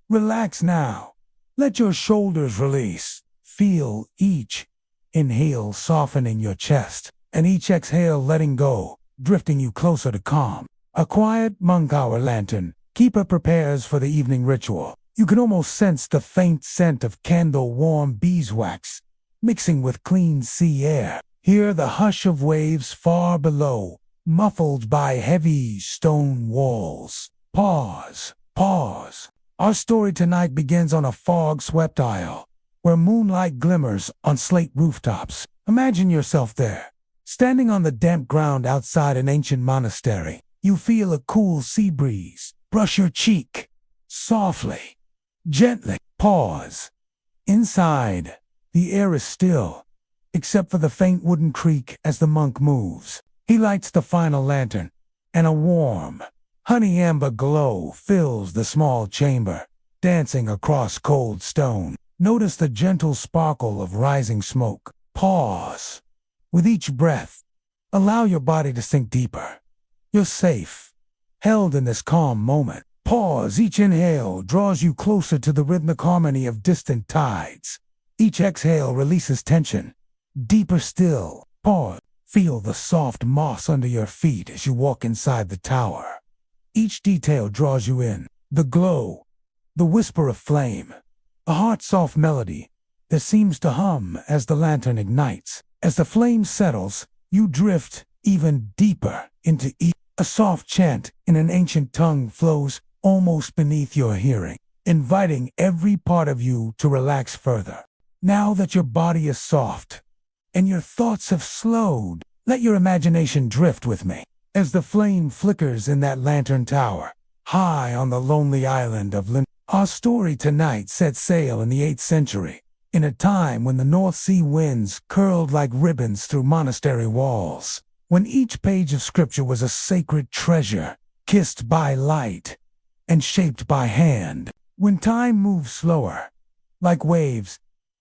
Relax now. Let your shoulders release. Feel each inhale softening your chest, and each exhale letting go, drifting you closer to calm. A quiet monk hour lantern keeper prepares for the evening ritual. You can almost sense the faint scent of candle-warm beeswax mixing with clean sea air. Hear the hush of waves far below, muffled by heavy stone walls. Pause. Pause. Our story tonight begins on a fog-swept isle, where moonlight glimmers on slate rooftops. Imagine yourself there, standing on the damp ground outside an ancient monastery. You feel a cool sea breeze brush your cheek. Softly, gently. Pause. Inside, the air is still, except for the faint wooden creak as the monk moves. He lights the final lantern, and a warm, honey amber glow fills the small chamber, dancing across cold stone. Notice the gentle sparkle of rising smoke. Pause. With each breath, allow your body to sink deeper. You're safe, held in this calm moment. Pause. Each inhale draws you closer to the rhythmic harmony of distant tides. Each exhale releases tension. Deeper still. Pause. Feel the soft moss under your feet as you walk inside the tower. Each detail draws you in. The glow, the whisper of flame, a heart-soft melody that seems to hum as the lantern ignites. As the flame settles, you drift even deeper into a soft chant in an ancient tongue flows almost beneath your hearing, inviting every part of you to relax further. Now that your body is soft and your thoughts have slowed, let your imagination drift with me as the flame flickers in that lantern tower, high on the lonely island of Lindisfarne. Our story tonight set sail in the 8th century, in a time when the North Sea winds curled like ribbons through monastery walls, when each page of scripture was a sacred treasure, kissed by light and shaped by hand. When time moves slower, like waves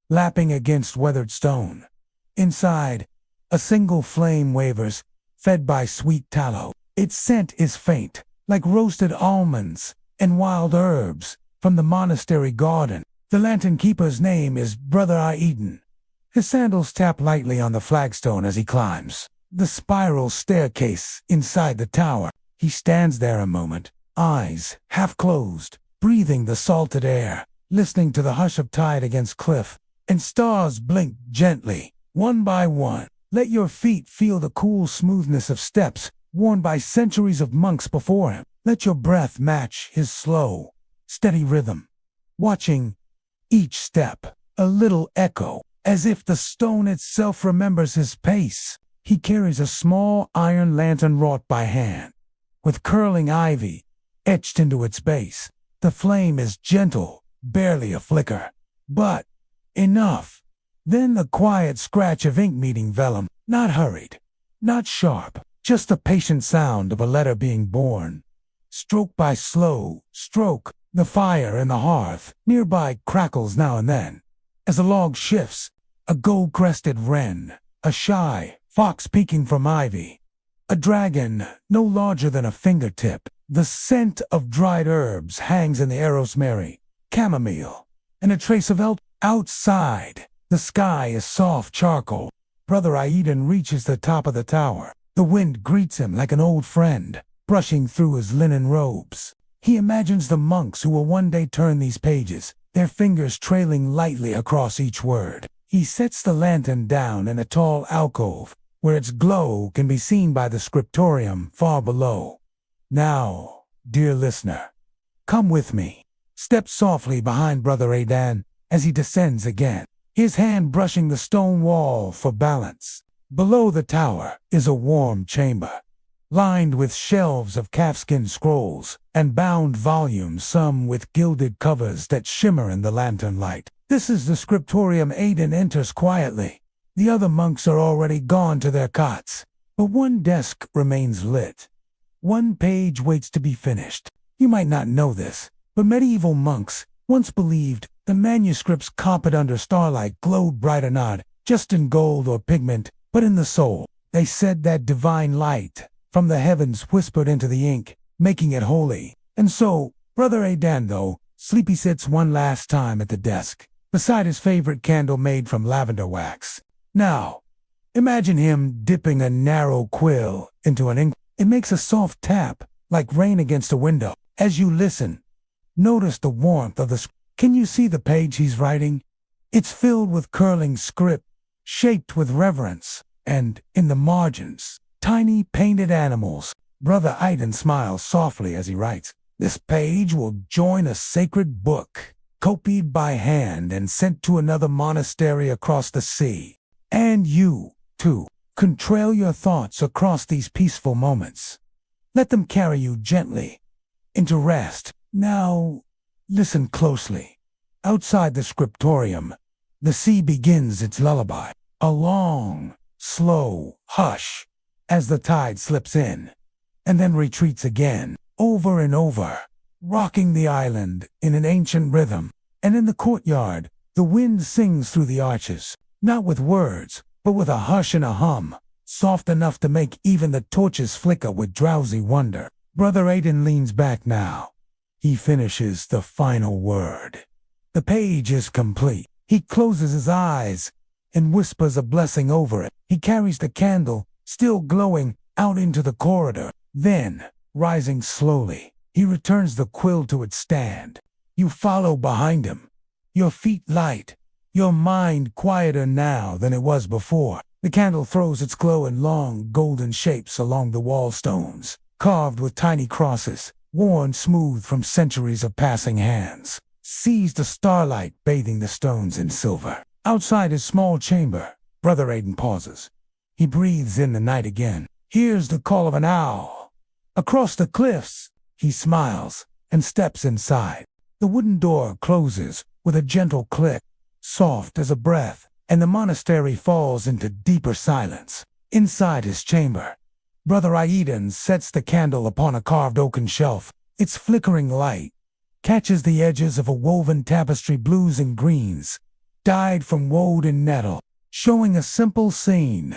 lapping against weathered stone, inside, a single flame wavers, fed by sweet tallow. Its scent is faint, like roasted almonds and wild herbs from the monastery garden. The lantern keeper's name is Brother Aiden. His sandals tap lightly on the flagstone as he climbs the spiral staircase inside the tower. He stands there a moment, eyes half closed, breathing the salted air, listening to the hush of tide against cliff, and stars blink gently, one by one. Let your feet feel the cool smoothness of steps worn by centuries of monks before him. Let your breath match his slow, steady rhythm, watching each step a little echo, as if the stone itself remembers his pace. He carries a small iron lantern wrought by hand, with curling ivy etched into its base. The flame is gentle, barely a flicker, but enough. Then the quiet scratch of ink meeting vellum, not hurried, not sharp, just the patient sound of a letter being born. Stroke by slow stroke, the fire in the hearth nearby crackles now and then. As the log shifts, a gold-crested wren, a shy fox peeking from ivy, a dragon no larger than a fingertip. The scent of dried herbs hangs in the air, rosemary, chamomile, and a trace of elk. Outside, the sky is soft charcoal. Brother Aiden reaches the top of the tower. The wind greets him like an old friend, brushing through his linen robes. He imagines the monks who will one day turn these pages, their fingers trailing lightly across each word. He sets the lantern down in a tall alcove, where its glow can be seen by the scriptorium far below. Now, dear listener, come with me. Step softly behind Brother Aiden as he descends again, his hand brushing the stone wall for balance. Below the tower is a warm chamber, lined with shelves of calfskin scrolls and bound volumes, some with gilded covers that shimmer in the lantern light. This is the scriptorium. Aiden enters quietly. The other monks are already gone to their cots, but one desk remains lit. One page waits to be finished. You might not know this, but medieval monks once believed the manuscripts copied under starlight glowed brighter, not just in gold or pigment, but in the soul. They said that divine light from the heavens whispered into the ink, making it holy. And so, Brother Aiden, though Sleepy sits one last time at the desk, beside his favorite candle made from lavender wax. Now, imagine him dipping a narrow quill into an ink. It makes a soft tap, like rain against a window. As you listen, notice the warmth of the script. Can you see the page he's writing? It's filled with curling script, shaped with reverence, and, in the margins, tiny painted animals. Brother Aiden smiles softly as he writes, "This page will join a sacred book, copied by hand and sent to another monastery across the sea. And you, too, can trail your thoughts across these peaceful moments. Let them carry you gently into rest." Now, listen closely. Outside the scriptorium, the sea begins its lullaby, a long, slow hush as the tide slips in, and then retreats again, over and over, rocking the island in an ancient rhythm. And in the courtyard, the wind sings through the arches, not with words, but with a hush and a hum, soft enough to make even the torches flicker with drowsy wonder. Brother Aiden leans back now. He finishes the final word. The page is complete. He closes his eyes and whispers a blessing over it. He carries the candle, still glowing, out into the corridor. Then, rising slowly, he returns the quill to its stand. You follow behind him, your feet light, your mind quieter now than it was before. The candle throws its glow in long, golden shapes along the wall stones, carved with tiny crosses, worn smooth from centuries of passing hands. Sees the starlight bathing the stones in silver. Outside his small chamber, Brother Aiden pauses. He breathes in the night again. Hears the call of an owl. Across the cliffs, he smiles and steps inside. The wooden door closes with a gentle click, soft as a breath, and the monastery falls into deeper silence. Inside his chamber, Brother Aiden sets the candle upon a carved oaken shelf. Its flickering light catches the edges of a woven tapestry, blues and greens, dyed from woad and nettle, showing a simple scene.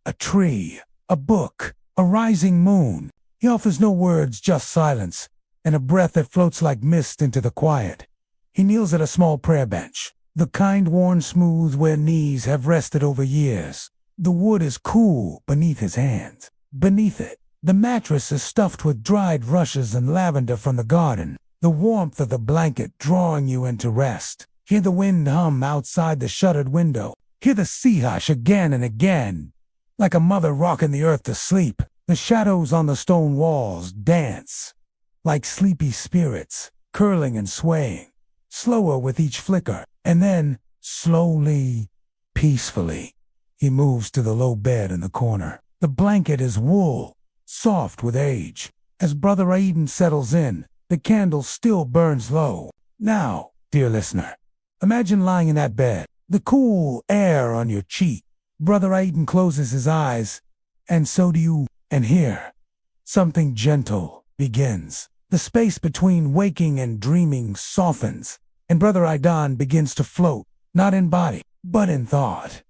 A tree, a book, a rising moon. He offers no words, just silence, and a breath that floats like mist into the quiet. He kneels at a small prayer bench, the kind worn smooth where knees have rested over years. The wood is cool beneath his hands. Beneath it, the mattress is stuffed with dried rushes and lavender from the garden, the warmth of the blanket drawing you into rest. Hear the wind hum outside the shuttered window. Hear the sea hush again and again, like a mother rocking the earth to sleep. The shadows on the stone walls dance, like sleepy spirits, curling and swaying, slower with each flicker. And then, slowly, peacefully, he moves to the low bed in the corner. The blanket is wool, soft with age. As Brother Aiden settles in, the candle still burns low. Now, dear listener, imagine lying in that bed, the cool air on your cheek. Brother Aiden closes his eyes, and so do you, and here, something gentle begins. The space between waking and dreaming softens, and Brother Aiden begins to float, not in body, but in thought.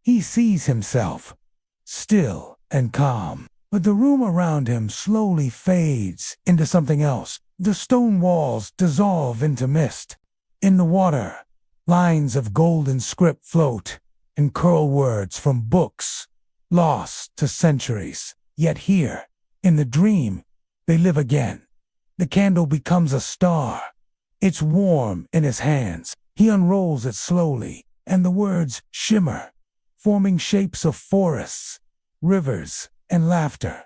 He sees himself, still and calm, but the room around him slowly fades into something else. The stone walls dissolve into mist. In the water, lines of golden script float and curl words from books, lost to centuries. Yet here, in the dream, they live again. The candle becomes a star. It's warm in his hands. He unrolls it slowly, and the words shimmer, forming shapes of forests, rivers, and laughter.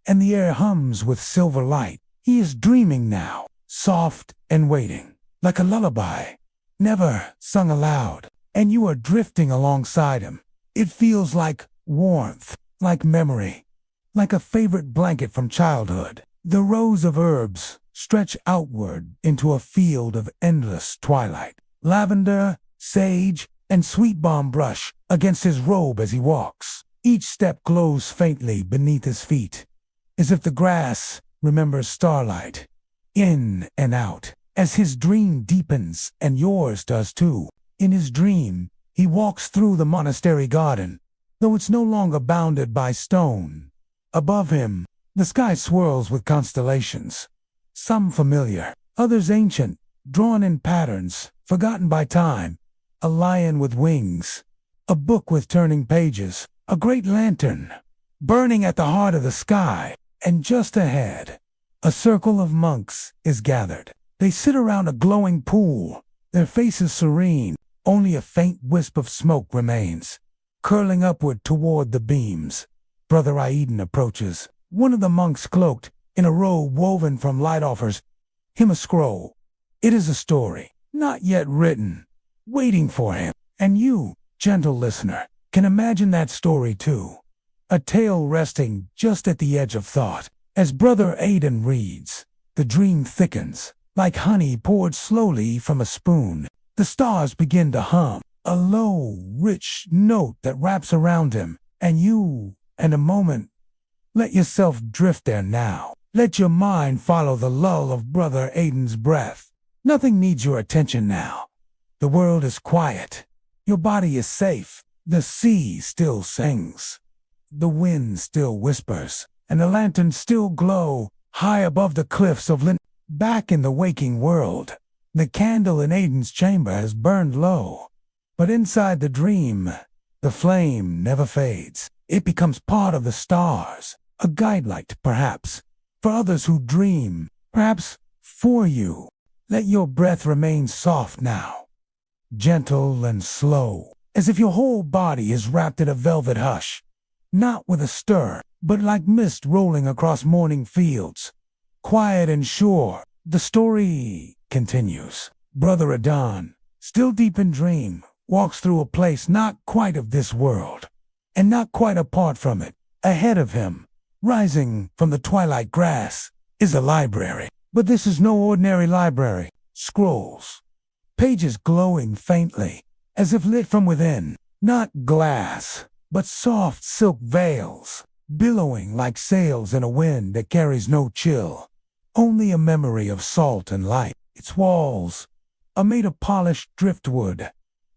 And the air hums with silver light. He is dreaming now, soft and waiting, like a lullaby, never sung aloud. And you are drifting alongside him. It feels like warmth, like memory, like a favorite blanket from childhood. The rows of herbs stretch outward into a field of endless twilight. Lavender, sage, and sweet balm brush against his robe as he walks. Each step glows faintly beneath his feet, as if the grass remembers starlight, in and out. As his dream deepens, and yours does too. In his dream, he walks through the monastery garden, though it's no longer bounded by stone. Above him, the sky swirls with constellations, some familiar, others ancient, drawn in patterns, forgotten by time, a lion with wings, a book with turning pages, a great lantern, burning at the heart of the sky, and just ahead, a circle of monks is gathered. They sit around a glowing pool, their faces serene, only a faint wisp of smoke remains, curling upward toward the beams. Brother Aiden approaches. One of the monks, cloaked in a robe woven from light, offers him a scroll. It is a story, not yet written, waiting for him. And you, gentle listener, can imagine that story too. A tale resting just at the edge of thought. As Brother Aiden reads, the dream thickens, like honey poured slowly from a spoon. The stars begin to hum, a low, rich note that wraps around him, and you, in a moment, let yourself drift there now. Let your mind follow the lull of Brother Aiden's breath. Nothing needs your attention now. The world is quiet. Your body is safe. The sea still sings. The wind still whispers, and the lanterns still glow high above the cliffs of Lindisfarne. Back in the waking world, the candle in Aiden's chamber has burned low. But inside the dream, the flame never fades. It becomes part of the stars, a guidelight perhaps, for others who dream, perhaps for you. Let your breath remain soft now, gentle and slow, as if your whole body is wrapped in a velvet hush, not with a stir, but like mist rolling across morning fields. Quiet and sure, the story continues. Brother Adon, still deep in dream, walks through a place not quite of this world, and not quite apart from it. Ahead of him, rising from the twilight grass, is a library. But this is no ordinary library. Scrolls, pages glowing faintly, as if lit from within. Not glass, but soft silk veils, billowing like sails in a wind that carries no chill. Only a memory of salt and light. Its walls are made of polished driftwood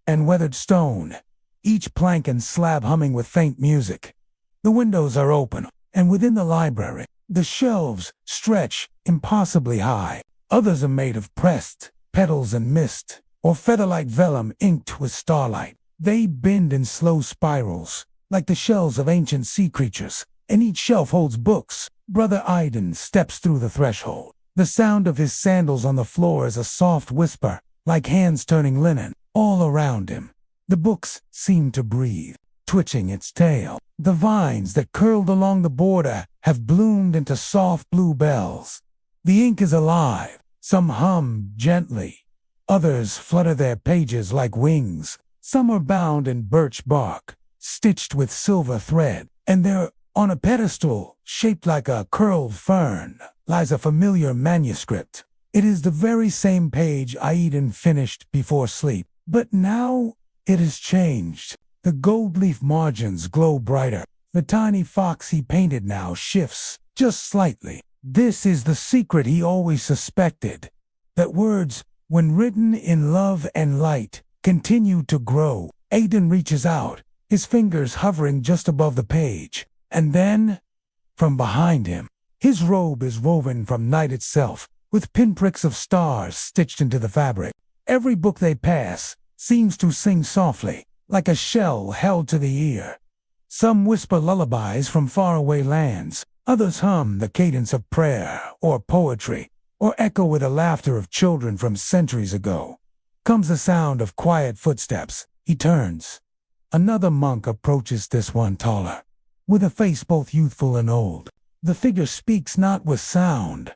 and weathered stone, each plank and slab humming with faint music. The windows are open, and within the library, the shelves stretch impossibly high. Others are made of pressed petals and mist, or feather-like vellum inked with starlight. They bend in slow spirals, like the shells of ancient sea creatures, and each shelf holds books. Brother Aiden steps through the threshold. The sound of his sandals on the floor is a soft whisper, like hands turning linen. All around him, the books seem to breathe, twitching its tail. The vines that curled along the border have bloomed into soft blue bells. The ink is alive. Some hum gently. Others flutter their pages like wings. Some are bound in birch bark, stitched with silver thread, and there, on a pedestal, shaped like a curled fern, lies a familiar manuscript. It is the very same page Aiden finished before sleep, but now it has changed. The gold leaf margins glow brighter. The tiny fox he painted now shifts, just slightly. This is the secret he always suspected, that words, when written in love and light, continue to grow. Aiden reaches out, his fingers hovering just above the page, and then, from behind him, his robe is woven from night itself, with pinpricks of stars stitched into the fabric. Every book they pass seems to sing softly, like a shell held to the ear. Some whisper lullabies from faraway lands. Others hum the cadence of prayer or poetry, or echo with the laughter of children from centuries ago. Comes the sound of quiet footsteps. He turns. Another monk approaches, this one taller, with a face both youthful and old. The figure speaks not with sound,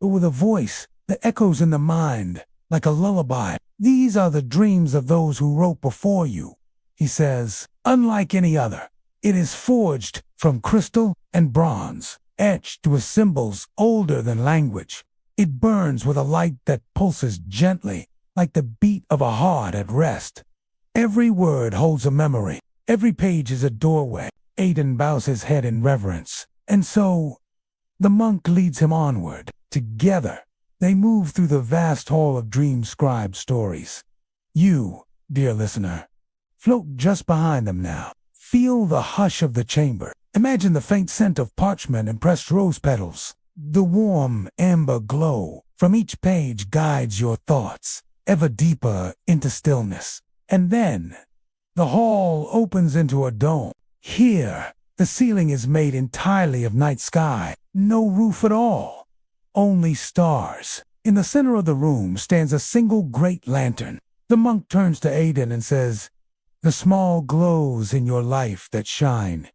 but with a voice that echoes in the mind like a lullaby. These are the dreams of those who wrote before you, he says. Unlike any other, it is forged from crystal and bronze, etched with symbols older than language. It burns with a light that pulses gently, like the beat of a heart at rest. Every word holds a memory. Every page is a doorway. Aiden bows his head in reverence, and so the monk leads him onward. Together, they move through the vast hall of dream-scribed stories. You, dear listener, float just behind them now. Feel the hush of the chamber. Imagine the faint scent of parchment and pressed rose petals, the warm amber glow from each page guides your thoughts, ever deeper into stillness. And then, the hall opens into a dome. Here, the ceiling is made entirely of night sky, no roof at all, only stars. In the center of the room stands a single great lantern. The monk turns to Aidan and says, "The small glows in your life that shine,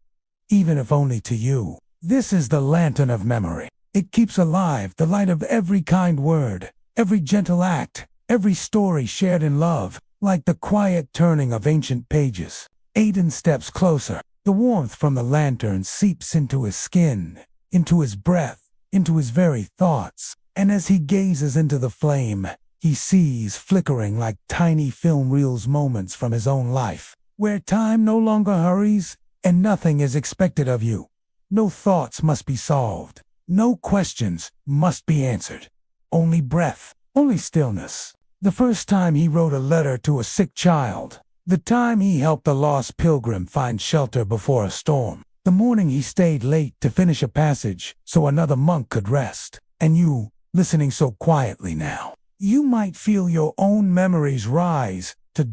even if only to you. This is the lantern of memory. It keeps alive the light of every kind word, every gentle act, every story shared in love, like the quiet turning of ancient pages." Aidan steps closer. The warmth from the lantern seeps into his skin, into his breath, into his very thoughts. And as he gazes into the flame, he sees flickering like tiny film reels moments from his own life, where time no longer hurries and nothing is expected of you. No thoughts must be solved. No questions must be answered. Only breath, only stillness. The first time he wrote a letter to a sick child. The time he helped a lost pilgrim find shelter before a storm. The morning he stayed late to finish a passage so another monk could rest. And you, listening so quietly now, you might feel your own memories rise to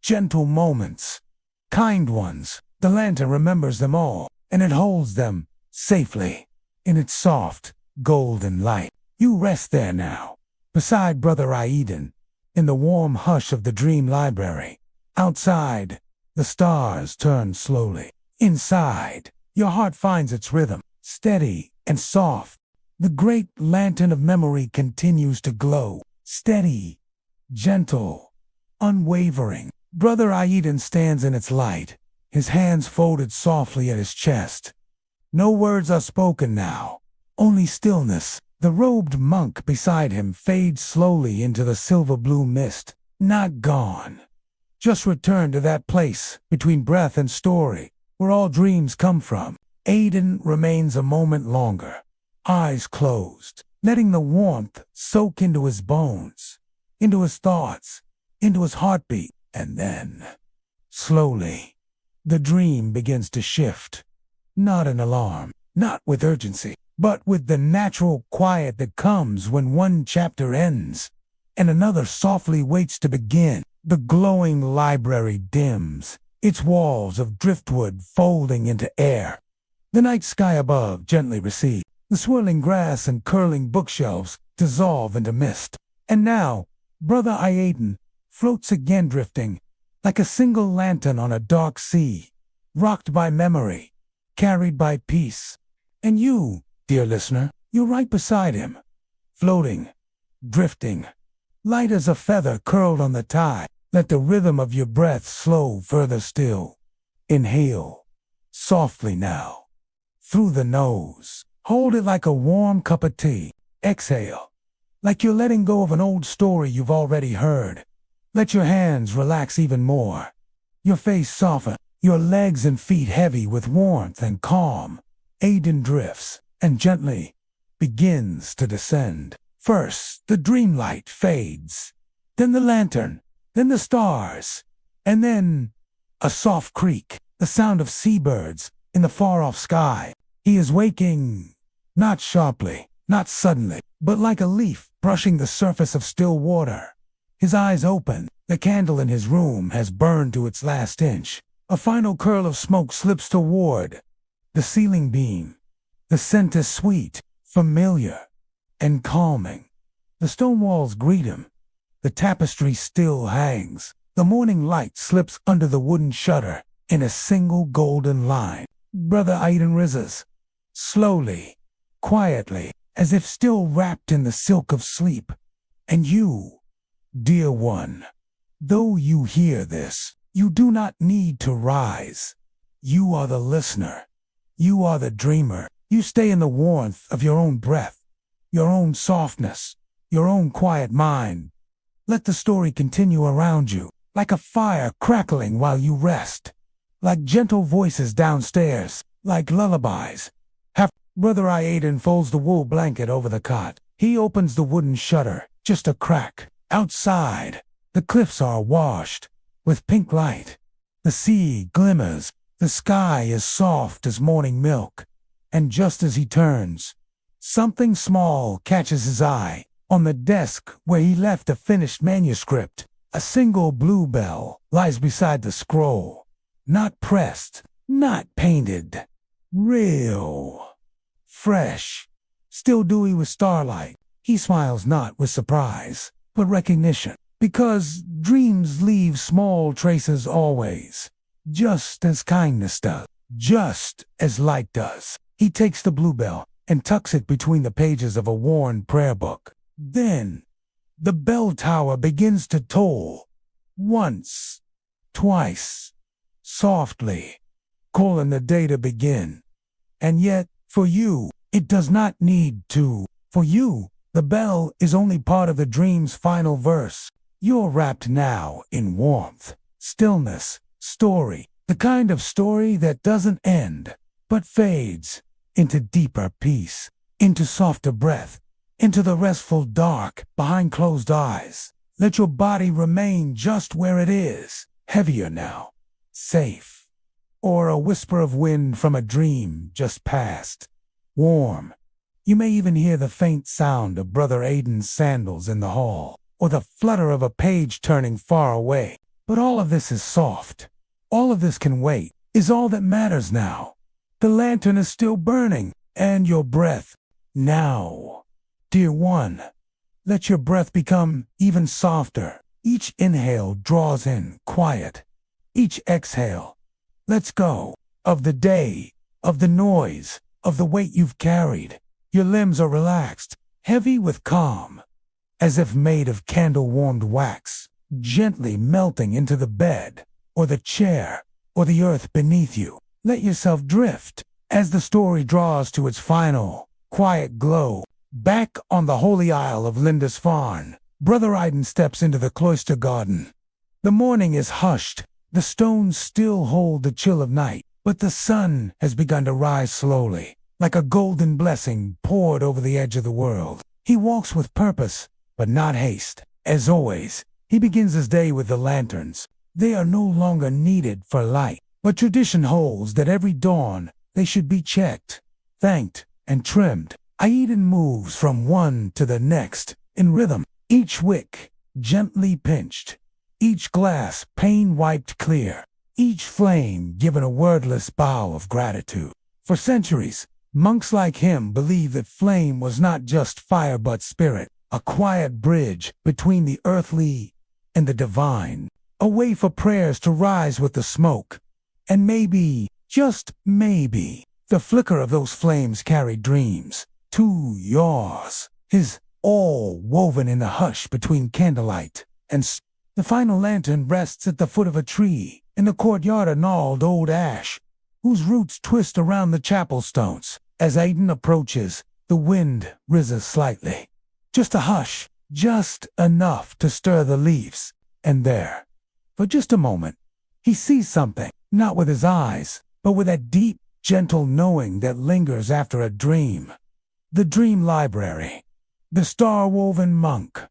gentle moments, kind ones. The lantern remembers them all, and it holds them safely in its soft, golden light. You rest there now, beside Brother Aidan, in the warm hush of the dream library. Outside, the stars turn slowly. Inside, your heart finds its rhythm, steady and soft. The great lantern of memory continues to glow, steady, gentle, unwavering. Brother Aidan stands in its light, his hands folded softly at his chest. No words are spoken now, only stillness. The robed monk beside him fades slowly into the silver-blue mist. Not gone, just returned to that place between breath and story, where all dreams come from. Aidan remains a moment longer, eyes closed, letting the warmth soak into his bones, into his thoughts, into his heartbeat. And then, slowly, the dream begins to shift. Not in alarm, not with urgency, but with the natural quiet that comes when one chapter ends and another softly waits to begin. The glowing library dims, its walls of driftwood folding into air. The night sky above gently recedes. The swirling grass and curling bookshelves dissolve into mist. And now, Brother Aidan floats again, drifting like a single lantern on a dark sea, rocked by memory, carried by peace. And you, dear listener, you're right beside him, floating, drifting, light as a feather curled on the tide. Let the rhythm of your breath slow further still. Inhale, softly now, through the nose. Hold it like a warm cup of tea. Exhale, like you're letting go of an old story you've already heard. Let your hands relax even more, your face soften, your legs and feet heavy with warmth and calm. Aidan drifts and gently begins to descend. First, the dreamlight fades, then the lantern, then the stars, and then a soft creak, the sound of seabirds in the far-off sky. He is waking, not sharply, not suddenly, but like a leaf brushing the surface of still water. His eyes open, the candle in his room has burned to its last inch. A final curl of smoke slips toward the ceiling beam. The scent is sweet, familiar, and calming. The stone walls greet him. The tapestry still hangs. The morning light slips under the wooden shutter in a single golden line. Brother Aidan rises, slowly, quietly, as if still wrapped in the silk of sleep. And you, dear one, though you hear this, you do not need to rise. You are the listener. You are the dreamer. You stay in the warmth of your own breath, your own softness, your own quiet mind. Let the story continue around you, like a fire crackling while you rest, like gentle voices downstairs, like lullabies. Brother Aidan folds the wool blanket over the cot. He opens the wooden shutter, just a crack. Outside, the cliffs are washed with pink light. The sea glimmers. The sky is soft as morning milk. And just as he turns, something small catches his eye. On the desk where he left a finished manuscript, a single blue bell lies beside the scroll. Not pressed, not painted. Real. Fresh. Still dewy with starlight. He smiles not with surprise, but recognition. Because dreams leave small traces always. Just as kindness does. Just as light does. He takes the bluebell and tucks it between the pages of a worn prayer book. Then, the bell tower begins to toll. Once, twice, softly, calling the day to begin. And yet, for you, it does not need to. For you, the bell is only part of the dream's final verse. You're wrapped now in warmth, stillness, story, the kind of story that doesn't end, but fades into deeper peace, into softer breath, into the restful dark behind closed eyes. Let your body remain just where it is, heavier now, safe, or a whisper of wind from a dream just past, warm. You may even hear the faint sound of Brother Aidan's sandals in the hall, or the flutter of a page turning far away. But all of this is soft. All of this can wait, is all that matters now. The lantern is still burning, and your breath, now. Dear one, let your breath become even softer. Each inhale draws in quiet. Each exhale lets go of the day, of the noise, of the weight you've carried. Your limbs are relaxed, heavy with calm, as if made of candle-warmed wax, gently melting into the bed, or the chair, or the earth beneath you. Let yourself drift as the story draws to its final, quiet glow. Back on the holy isle of Lindisfarne, Brother Aidan steps into the cloister garden. The morning is hushed. The stones still hold the chill of night, but the sun has begun to rise slowly, like a golden blessing poured over the edge of the world. He walks with purpose, but not haste. As always, he begins his day with the lanterns. They are no longer needed for light, but tradition holds that every dawn they should be checked, thanked, and trimmed. Aidan moves from one to the next, in rhythm, each wick gently pinched, each glass pain-wiped clear, each flame given a wordless bow of gratitude. For centuries, monks like him believed that flame was not just fire but spirit, a quiet bridge between the earthly and the divine, a way for prayers to rise with the smoke. And maybe, just maybe, the flicker of those flames carried dreams. To yours, his all woven in the hush between candlelight and the final lantern rests at the foot of a tree in the courtyard of gnarled old ash, whose roots twist around the chapel stones. As Aidan approaches, the wind rises slightly. Just a hush, just enough to stir the leaves, and there, for just a moment, he sees something, not with his eyes, but with that deep, gentle knowing that lingers after a dream. The dream library, the star-woven monk,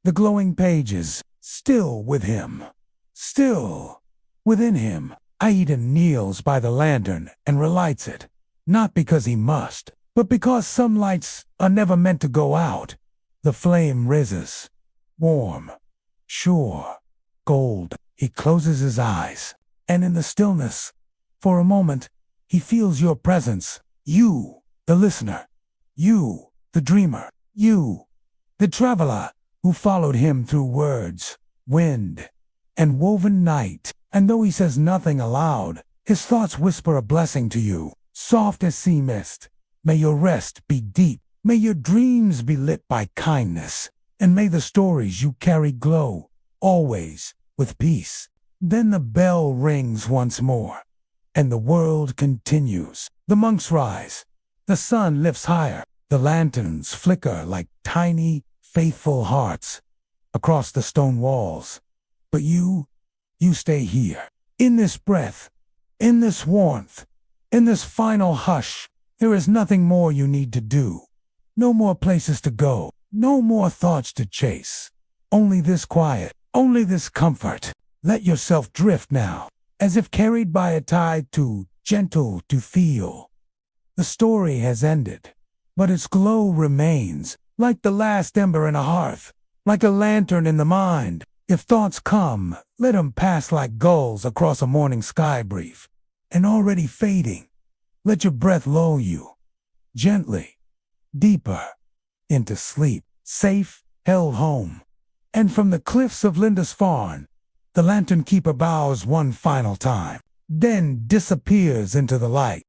the glowing pages, still with him, still within him. Aidan kneels by the lantern and relights it, not because he must, but because some lights are never meant to go out. The flame rises, warm, sure, gold. He closes his eyes, and in the stillness, for a moment, he feels your presence. You, the listener. You, the dreamer. You, the traveler who followed him through words, wind, and woven night. And though he says nothing aloud, his thoughts whisper a blessing to you, soft as sea mist. May your rest be deep. May your dreams be lit by kindness. And may the stories you carry glow, always, with peace. Then the bell rings once more, and the world continues. The monks rise. The sun lifts higher. The lanterns flicker like tiny, faithful hearts across the stone walls. But you stay here. In this breath, in this warmth, in this final hush. There is nothing more you need to do. No more places to go. No more thoughts to chase. Only this quiet, only this comfort. Let yourself drift now, as if carried by a tide too gentle to feel. The story has ended, but its glow remains, like the last ember in a hearth, like a lantern in the mind. If thoughts come, let 'em pass like gulls across a morning sky brief. And already fading, let your breath lull you, gently, deeper, into sleep, safe, held home. And from the cliffs of Lindisfarne, the Lantern Keeper bows one final time, then disappears into the light.